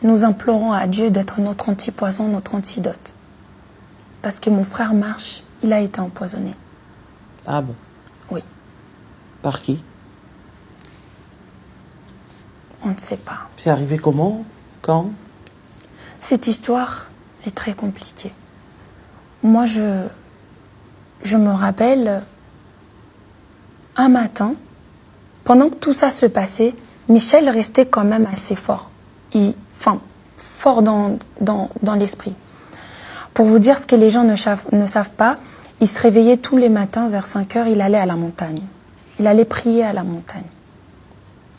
nous implorons à Dieu d'être notre antipoison, notre antidote. Parce que mon frère Marche, il a été empoisonné. Ah bon? Oui. Par qui? On ne sait pas. C'est arrivé comment? Quand? Cette histoire est très compliquée. Moi, je me rappelle, un matin, pendant que tout ça se passait, Michel restait quand même assez fort. Fort dans l'esprit. Pour vous dire ce que les gens ne savent pas, il se réveillait tous les matins vers 5 heures, il allait à la montagne. Il allait prier à la montagne.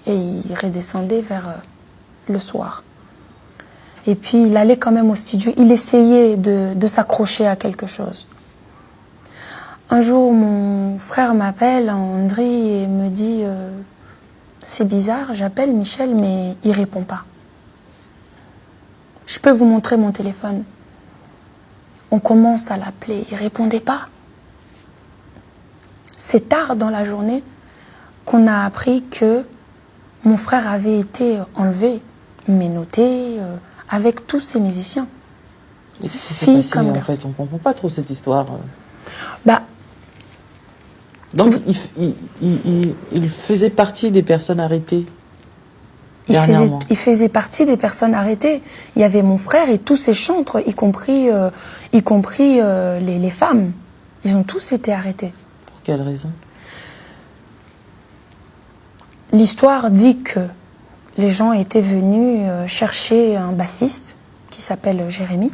Et il redescendait vers le soir. Et puis il allait quand même au studio, il essayait de s'accrocher à quelque chose. Un jour, mon frère m'appelle, André, et me dit c'est bizarre, j'appelle Michel, mais il répond pas. Je peux vous montrer mon téléphone. On commence à l'appeler, il répondait pas. C'est tard dans la journée qu'on a appris que mon frère avait été enlevé, menotté, avec tous ces musiciens. Et qu'est-ce qui s'est passé en fait? On ne comprend pas trop cette histoire. Donc il faisait partie des personnes arrêtées dernièrement. Il faisait partie des personnes arrêtées. Il y avait mon frère et tous ses chantres, y compris les femmes. Ils ont tous été arrêtés. Pour quelle raison? L'histoire dit que les gens étaient venus chercher un bassiste qui s'appelle Jérémy.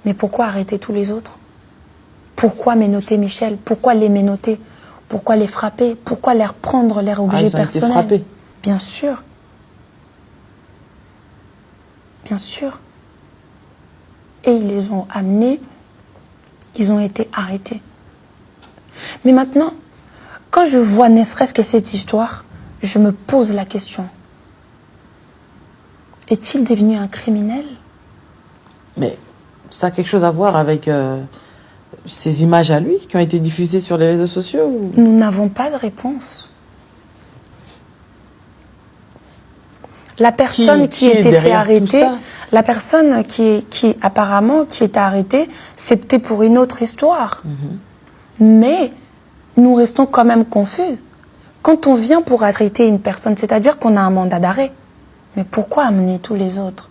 Mais pourquoi arrêter tous les autres? Pourquoi ménoter Michel? Pourquoi les ménoter? Pourquoi les frapper? Pourquoi leur prendre leurs objets personnels? Ils ont été frappés. Bien sûr. Bien sûr. Et ils les ont amenés. Ils ont été arrêtés. Mais maintenant, quand je vois ne serait-ce que cette histoire, je me pose la question. Est-il devenu un criminel? Mais ça a quelque chose à voir avec ces images à lui qui ont été diffusées sur les réseaux sociaux ou... Nous n'avons pas de réponse. La personne qui était fait arrêter, la personne qui apparemment qui était arrêtée, c'était pour une autre histoire. Mais nous restons quand même confus. Quand on vient pour arrêter une personne, c'est-à-dire qu'on a un mandat d'arrêt. Mais pourquoi amener tous les autres?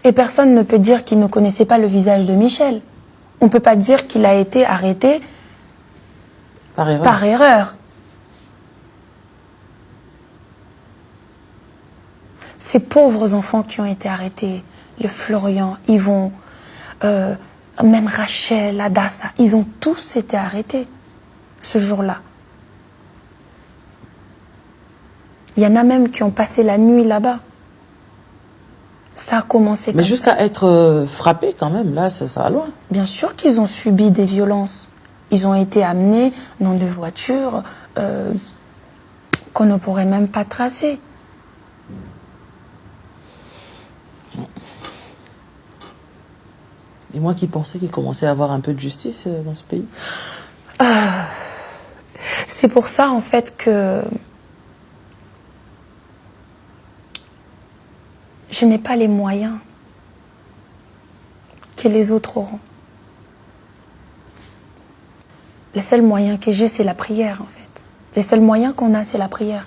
Et personne ne peut dire qu'il ne connaissait pas le visage de Michel. On ne peut pas dire qu'il a été arrêté par erreur. Ces pauvres enfants qui ont été arrêtés, le Florian, Yvon, même Rachel, Adassa, ils ont tous été arrêtés ce jour-là. Il y en a même qui ont passé la nuit là-bas. Ça a commencé comme ça. Mais jusqu'à être frappés quand même, là, ça va loin. Bien sûr qu'ils ont subi des violences. Ils ont été amenés dans des voitures qu'on ne pourrait même pas tracer. Et moi qui pensais qu'il commençait à avoir un peu de justice dans ce pays. C'est pour ça, en fait, que je n'ai pas les moyens que les autres auront. Le seul moyen que j'ai, c'est la prière, en fait. Le seul moyen qu'on a, c'est la prière.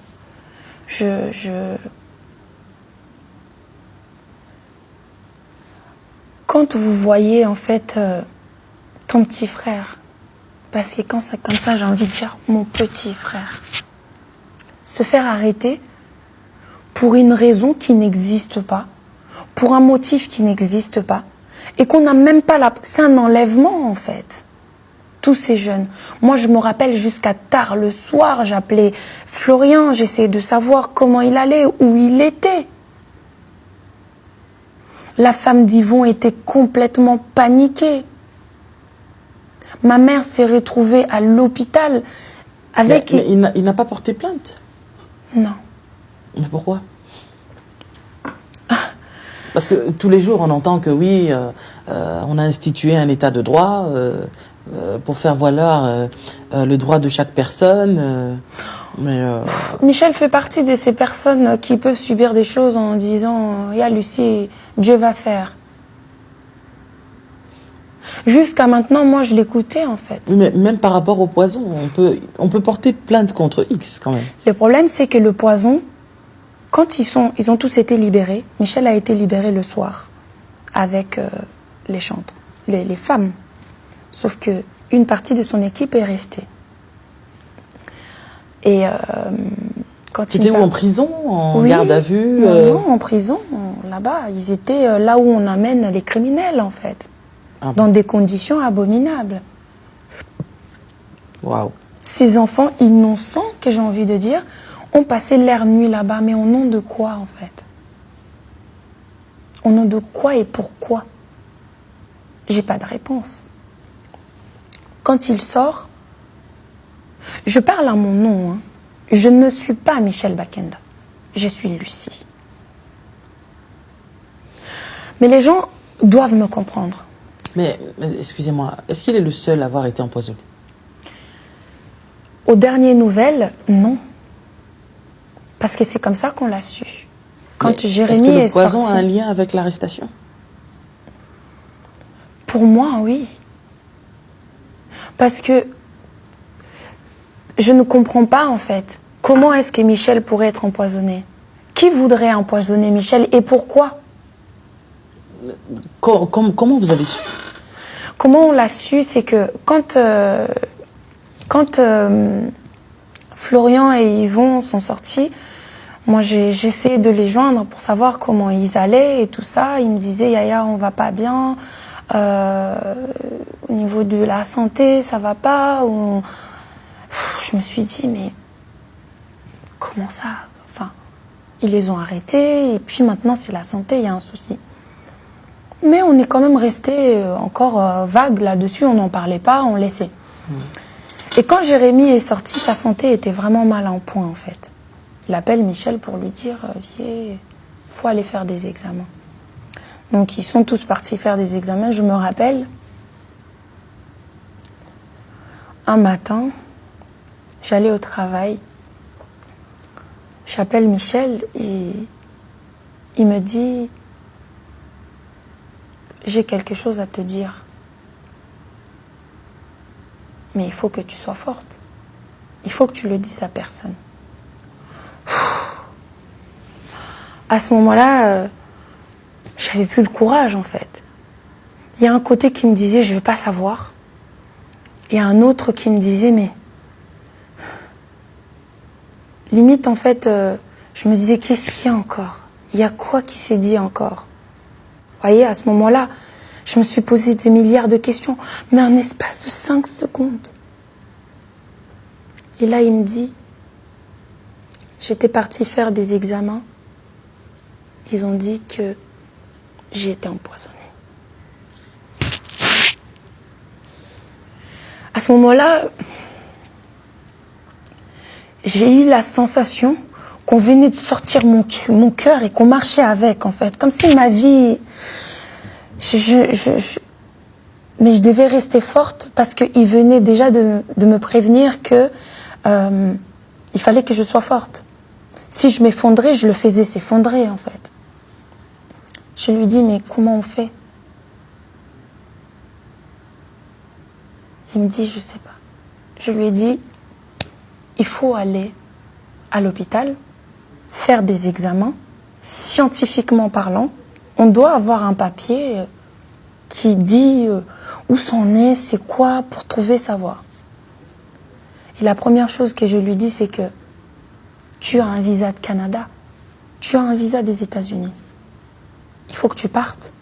Quand vous voyez, en fait, ton petit frère, parce que quand c'est comme ça, j'ai envie de dire mon petit frère, se faire arrêter pour une raison qui n'existe pas, pour un motif qui n'existe pas, et qu'on n'a même pas la... C'est un enlèvement, en fait. Tous ces jeunes. Moi, je me rappelle jusqu'à tard le soir, j'appelais Florian, j'essayais de savoir comment il allait, où il était. La femme d'Yvon était complètement paniquée. Ma mère s'est retrouvée à l'hôpital avec... Mais il n'a pas porté plainte? Non. Mais pourquoi? Parce que tous les jours, on entend que oui, on a institué un état de droit pour faire valoir le droit de chaque personne. Mais Michel fait partie de ces personnes qui peuvent subir des choses en disant « Ya Lucie, Dieu va faire ». Jusqu'à maintenant, moi, je l'écoutais, en fait. mais même par rapport au poison, on peut porter plainte contre X, quand même. Le problème, c'est que le poison, quand ils ont tous été libérés, Michel a été libéré le soir avec les chantres, les femmes. Sauf que une partie de son équipe est restée. Et quand C'était où, en prison, en garde à vue Non, en prison, là-bas. Ils étaient là où on amène les criminels, en fait. Ah bon. Dans des conditions abominables. Waouh. Ces enfants innocents, que j'ai envie de dire, ont passé leur nuit là-bas. Mais au nom de quoi, en fait? Au nom de quoi et pourquoi? J'ai pas de réponse. Quand il sort, je parle à mon nom. Hein. Je ne suis pas Michel Bakenda. Je suis Lucie. Mais les gens doivent me comprendre. Mais excusez-moi, est-ce qu'il est le seul à avoir été empoisonné? Aux dernières nouvelles, non. Parce que c'est comme ça qu'on l'a su. Quand Jérémy est sorti... Est-ce que le poison a un lien avec l'arrestation? Pour moi, oui. Parce que je ne comprends pas, en fait, comment est-ce que Michel pourrait être empoisonné? Qui voudrait empoisonner Michel et pourquoi? Comment vous avez su? Comment on l'a su, c'est que quand Florian et Yvon sont sortis, moi j'ai essayé de les joindre pour savoir comment ils allaient et tout ça. Ils me disaient, Yaya, on va pas bien. Au niveau de la santé, ça va pas. Je me suis dit, mais comment ça? Enfin, ils les ont arrêtés et puis maintenant c'est la santé, il y a un souci. Mais on est quand même resté encore vague là-dessus, on n'en parlait pas, on laissait. Et quand Jérémy est sorti, sa santé était vraiment mal en point en fait. Il appelle Michel pour lui dire, viens, faut aller faire des examens. Donc ils sont tous partis faire des examens. Je me rappelle, un matin, j'allais au travail, j'appelle Michel et il me dit, j'ai quelque chose à te dire. Mais il faut que tu sois forte. Il faut que tu le dises à personne. À ce moment-là, j'avais plus le courage en fait. Il y a un côté qui me disait, je ne vais pas savoir. Et un autre qui me disait, mais... Limite en fait, je me disais, qu'est-ce qu'il y a encore? Il y a quoi qui s'est dit encore? Vous voyez, à ce moment-là, je me suis posé des milliards de questions, mais en espace de 5 secondes. Et là, il me dit, j'étais partie faire des examens. Ils ont dit que j'ai été empoisonnée. À ce moment-là, j'ai eu la sensation qu'on venait de sortir mon cœur et qu'on marchait avec, en fait. Comme si ma vie... Mais je devais rester forte parce qu'il venait déjà de me prévenir que il fallait que je sois forte. Si je m'effondrais, je le faisais s'effondrer, en fait. Je lui dis, mais comment on fait? Il me dit, je sais pas. Je lui ai dit, il faut aller à l'hôpital, faire des examens, scientifiquement parlant. On doit avoir un papier qui dit où c'en est, c'est quoi, pour trouver savoir. Et la première chose que je lui dis, c'est que tu as un visa de Canada, tu as un visa des États-Unis. Il faut que tu partes.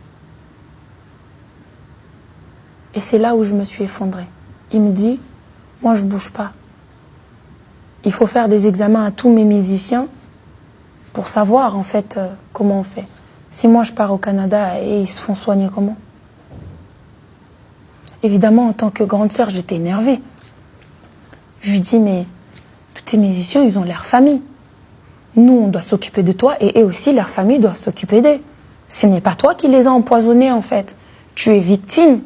Et c'est là où je me suis effondrée. Il me dit, moi je bouge pas. Il faut faire des examens à tous mes musiciens pour savoir en fait comment on fait. Si moi je pars au Canada et ils se font soigner comment? Évidemment, en tant que grande sœur, j'étais énervée. Je lui dis, mais tous tes musiciens, ils ont leur famille. Nous, on doit s'occuper de toi et eux aussi, leur famille doit s'occuper d'eux. Ce n'est pas toi qui les as empoisonnés, en fait. Tu es victime.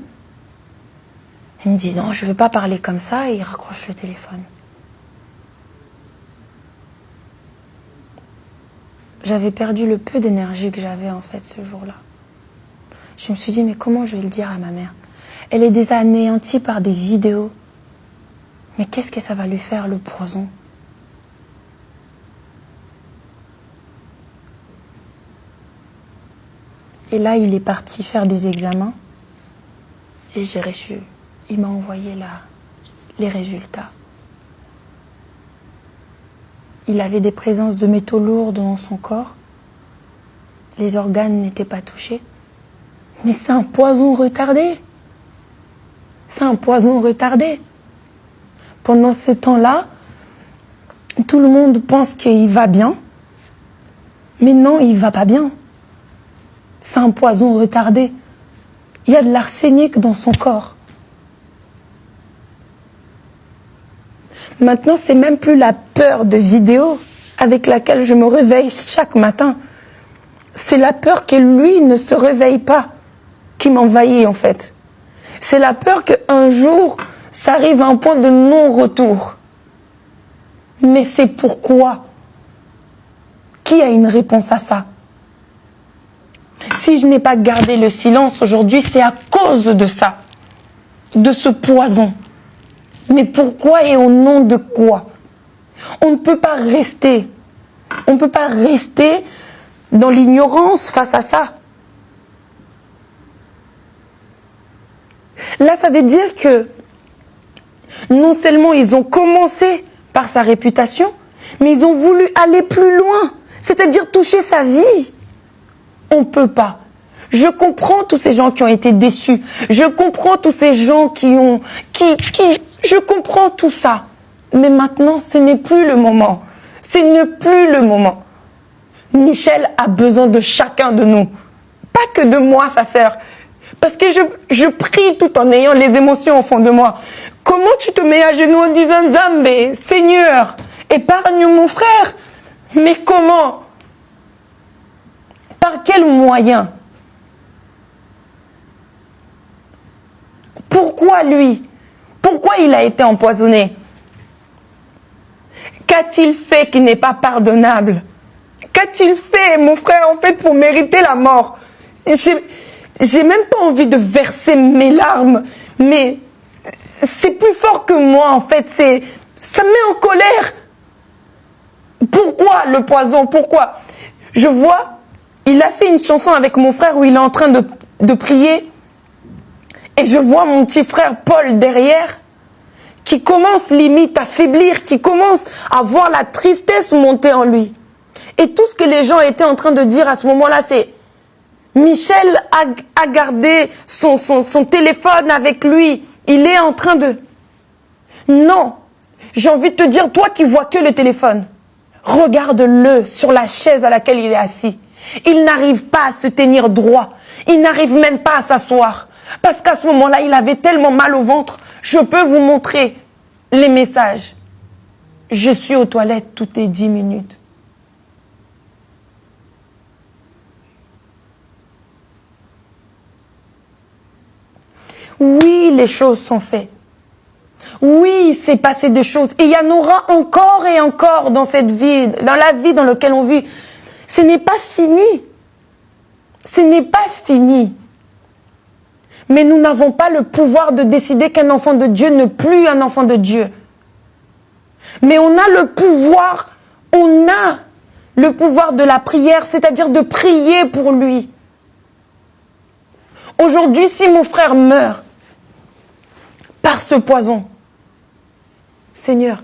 Il me dit, non, je ne veux pas parler comme ça, et il raccroche le téléphone. j'avais perdu le peu d'énergie que j'avais en fait ce jour-là. Je me suis dit, mais comment je vais le dire à ma mère? Elle est déjà anéantie par des vidéos. Mais qu'est-ce que ça va lui faire, le poison? Et là, il est parti faire des examens. Et j'ai reçu. Il m'a envoyé les résultats. Il avait des présences de métaux lourds dans son corps. Les organes n'étaient pas touchés. Mais c'est un poison retardé. C'est un poison retardé. Pendant ce temps-là, tout le monde pense qu'il va bien. Mais non, il ne va pas bien. C'est un poison retardé. Il y a de l'arsenic dans son corps. Maintenant, c'est même plus la peur de vidéo avec laquelle je me réveille chaque matin. C'est la peur que lui ne se réveille pas qui m'envahit en fait. C'est la peur qu'un jour, ça arrive à un point de non-retour. Mais c'est pourquoi? Qui a une réponse à ça? Si je n'ai pas gardé le silence aujourd'hui, c'est à cause de ça, de ce poison. Mais pourquoi et au nom de quoi? On ne peut pas rester. On ne peut pas rester dans l'ignorance face à ça. Là, ça veut dire que non seulement ils ont commencé par sa réputation, mais ils ont voulu aller plus loin, c'est-à-dire toucher sa vie. On ne peut pas. Je comprends tous ces gens qui ont été déçus. Je comprends tous ces gens je comprends tout ça. Mais maintenant, ce n'est plus le moment. Ce n'est plus le moment. Michel a besoin de chacun de nous. Pas que de moi, sa sœur. Parce que je prie tout en ayant les émotions au fond de moi. Comment tu te mets à genoux en disant, Zambé, Seigneur, épargne mon frère? Mais comment? Par quel moyen? Pourquoi lui? Pourquoi il a été empoisonné? Qu'a-t-il fait qui n'est pas pardonnable? Qu'a-t-il fait, mon frère, en fait, pour mériter la mort? J'ai même pas envie de verser mes larmes, mais c'est plus fort que moi, en fait. Ça me met en colère. Pourquoi le poison? Pourquoi? Je vois, il a fait une chanson avec mon frère où il est en train de prier. Et je vois mon petit frère Paul derrière, qui commence limite à faiblir, qui commence à voir la tristesse monter en lui. Et tout ce que les gens étaient en train de dire à ce moment-là, c'est Michel a gardé son téléphone avec lui. Il est en train de... Non, j'ai envie de te dire, toi qui vois que le téléphone, regarde-le sur la chaise à laquelle il est assis. Il n'arrive pas à se tenir droit. Il n'arrive même pas à s'asseoir. Parce qu'à ce moment-là, il avait tellement mal au ventre. Je peux vous montrer les messages. Je suis aux toilettes toutes les 10 minutes. Oui, les choses sont faites. Oui, il s'est passé des choses. Et il y en aura encore et encore dans cette vie, dans la vie dans laquelle on vit. Ce n'est pas fini. Ce n'est pas fini. Mais nous n'avons pas le pouvoir de décider qu'un enfant de Dieu n'est plus un enfant de Dieu. Mais on a le pouvoir de la prière, c'est-à-dire de prier pour lui. Aujourd'hui, si mon frère meurt par ce poison, Seigneur,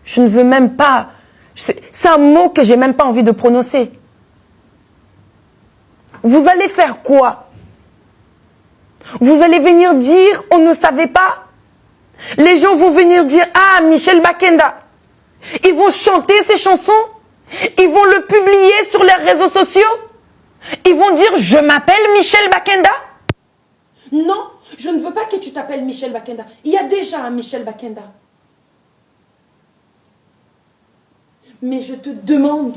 je ne veux même pas, c'est un mot que j'ai même pas envie de prononcer. Vous allez faire quoi? Vous allez venir dire, on ne savait pas. Les gens vont venir dire, ah, Michel Bakenda. Ils vont chanter ces chansons. Ils vont le publier sur les réseaux sociaux. Ils vont dire, je m'appelle Michel Bakenda. Non, je ne veux pas que tu t'appelles Michel Bakenda. Il y a déjà un Michel Bakenda. Mais je te demande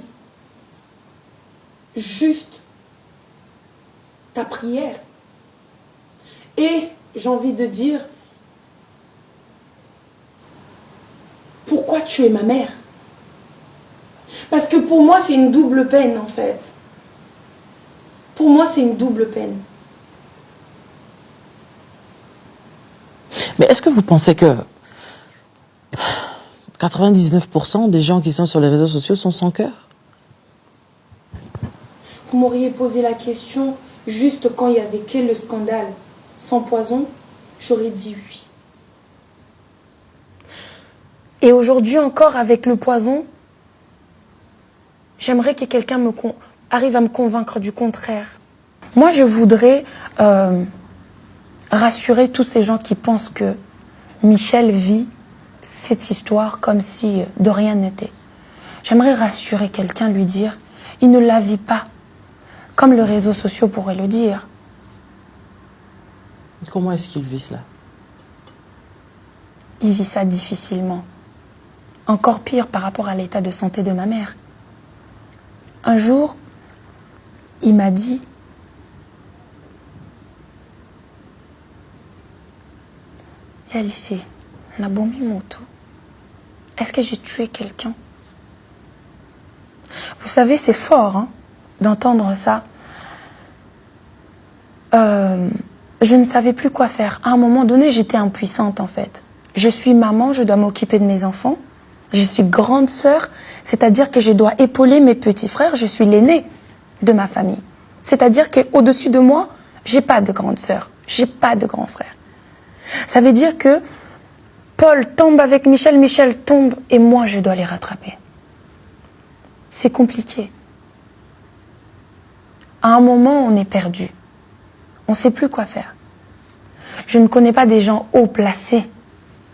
juste ta prière. Et j'ai envie de dire, pourquoi tu es ma mère? Parce que pour moi, c'est une double peine, en fait. Pour moi, c'est une double peine. Mais est-ce que vous pensez que 99% des gens qui sont sur les réseaux sociaux sont sans cœur? Vous m'auriez posé la question juste quand il y avait que le scandale sans poison, j'aurais dit oui. Et aujourd'hui encore, avec le poison, j'aimerais que quelqu'un arrive à me convaincre du contraire. Moi, je voudrais rassurer tous ces gens qui pensent que Michel vit cette histoire comme si de rien n'était. J'aimerais rassurer quelqu'un, lui dire, il ne la vit pas, comme les réseaux sociaux pourraient le dire. Comment est-ce qu'il vit cela? Il vit ça difficilement. Encore pire par rapport à l'état de santé de ma mère. Un jour, il m'a dit, Alice, est-ce que j'ai tué quelqu'un? Vous savez, c'est fort hein, d'entendre ça. Je ne savais plus quoi faire. À un moment donné, j'étais impuissante en fait. Je suis maman, je dois m'occuper de mes enfants. Je suis grande sœur, c'est-à-dire que je dois épauler mes petits frères. Je suis l'aînée de ma famille. C'est-à-dire qu'au-dessus de moi, j'ai pas de grande sœur, j'ai pas de grand frère. Ça veut dire que Paul tombe avec Michel, Michel tombe et moi je dois les rattraper. C'est compliqué. À un moment, on est perdu. On ne sait plus quoi faire. Je ne connais pas des gens haut placés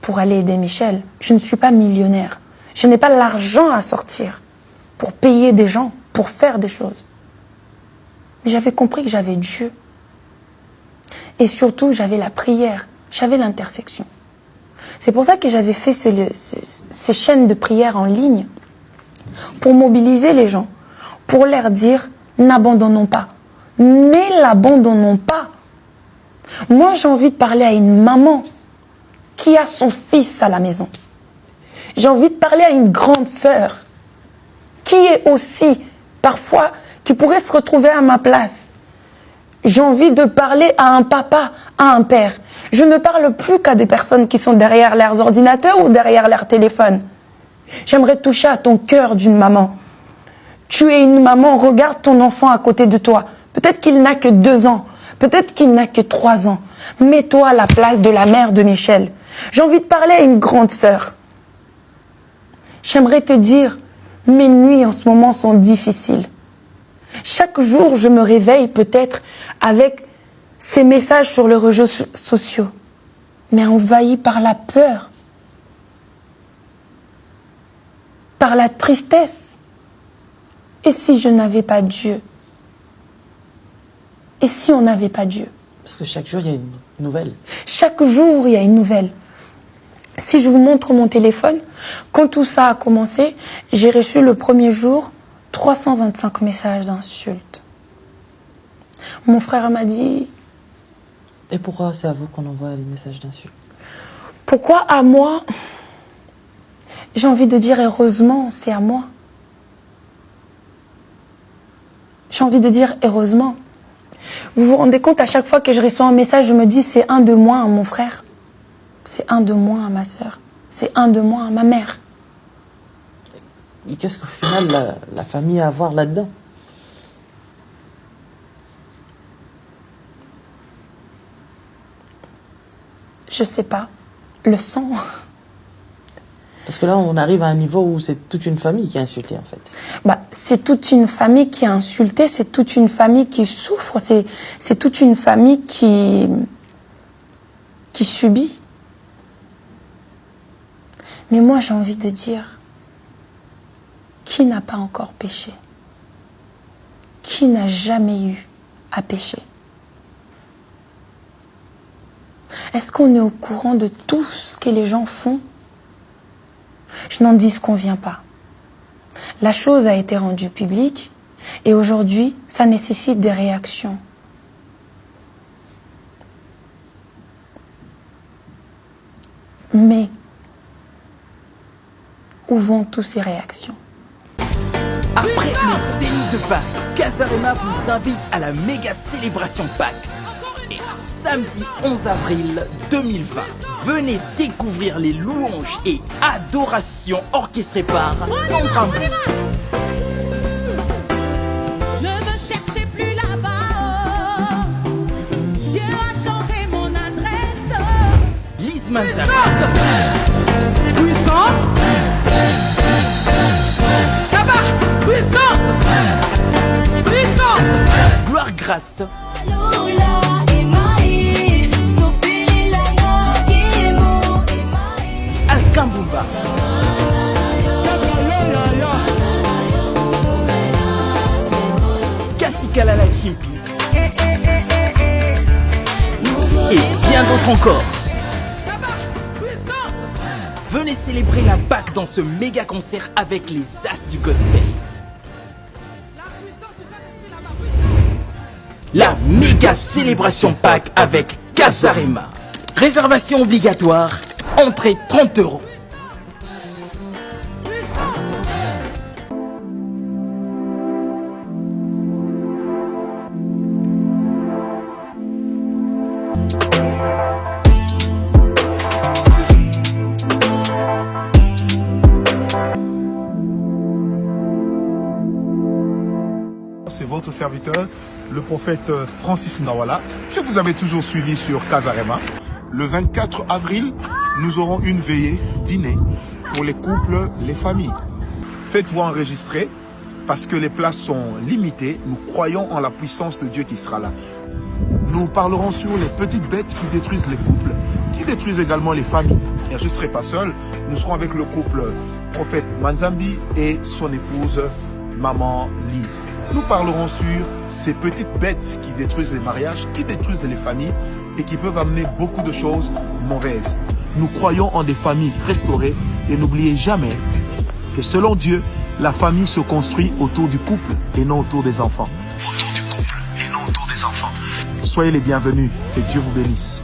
pour aller aider Michel. Je ne suis pas millionnaire. Je n'ai pas l'argent à sortir pour payer des gens, pour faire des choses. Mais j'avais compris que j'avais Dieu. Et surtout, j'avais la prière, j'avais l'intersection. C'est pour ça que j'avais fait ces chaînes de prière en ligne pour mobiliser les gens, pour leur dire, n'abandonnons pas. Ne l'abandonnons pas. Moi, j'ai envie de parler à une maman qui a son fils à la maison. J'ai envie de parler à une grande sœur qui est aussi, parfois, qui pourrait se retrouver à ma place. J'ai envie de parler à un papa, à un père. Je ne parle plus qu'à des personnes qui sont derrière leurs ordinateurs ou derrière leur téléphone. J'aimerais toucher à ton cœur d'une maman. Tu es une maman, regarde ton enfant à côté de toi. Peut-être qu'il n'a que 2 ans, peut-être qu'il n'a que 3 ans. Mets-toi à la place de la mère de Michel. J'ai envie de parler à une grande sœur. J'aimerais te dire, mes nuits en ce moment sont difficiles. Chaque jour, je me réveille peut-être avec ces messages sur les réseaux sociaux, mais envahi par la peur, par la tristesse. Et si je n'avais pas Dieu? Et si on n'avait pas Dieu? Parce que chaque jour, il y a une nouvelle. Chaque jour, il y a une nouvelle. Si je vous montre mon téléphone, quand tout ça a commencé, j'ai reçu le premier jour 325 messages d'insultes. Mon frère m'a dit... Et pourquoi c'est à vous qu'on envoie les messages d'insultes? Pourquoi à moi? J'ai envie de dire heureusement, c'est à moi. J'ai envie de dire heureusement. Vous vous rendez compte, à chaque fois que je reçois un message, je me dis c'est un de moins à mon frère. C'est un de moins à ma sœur. C'est un de moins à ma mère. Et qu'est-ce qu'au final la famille a à voir là-dedans? Je sais pas. Le sang. Parce que là, on arrive à un niveau où c'est toute une famille qui est insultée, en fait. Bah, c'est toute une famille qui est insultée, c'est toute une famille qui souffre, c'est toute une famille qui subit. Mais moi, j'ai envie de dire, qui n'a pas encore péché? Qui n'a jamais eu à pécher? Est-ce qu'on est au courant de tout ce que les gens font? Je n'en disconviens pas. La chose a été rendue publique et aujourd'hui, ça nécessite des réactions. Mais où vont toutes ces réactions? Après le Zénith de Paris, Casarema vous invite à la méga célébration Pâques. Et samedi 11 avril 2020, venez découvrir les louanges et adorations orchestrées par Sandra Mbou. Ne me cherchez plus là-bas. Dieu a changé mon adresse. Lise Manzanne. Puissance. Là-bas. Puissance. Puissance. Gloire Grâce. Alkambumba. Kassikalala Chimpi. Et bien d'autres encore. Venez célébrer la Pâque dans ce méga concert avec les As du Gospel. La méga célébration Pâques avec Casarema. Réservation obligatoire, entrée 30 €. C'est votre serviteur, le prophète Francis Nawala, que vous avez toujours suivi sur Casarema. Le 24 avril, nous aurons une veillée dîner pour les couples, les familles. Faites-vous enregistrer parce que les places sont limitées. Nous croyons en la puissance de Dieu qui sera là. Nous parlerons sur les petites bêtes qui détruisent les couples, qui détruisent également les familles. Et je ne serai pas seul, nous serons avec le couple prophète Manzambi et son épouse Maman Lise. Nous parlerons sur ces petites bêtes qui détruisent les mariages, qui détruisent les familles et qui peuvent amener beaucoup de choses mauvaises. Nous croyons en des familles restaurées et n'oubliez jamais que selon Dieu, la famille se construit autour du couple et non autour des enfants. Autour du couple et non autour des enfants. Soyez les bienvenus et Dieu vous bénisse.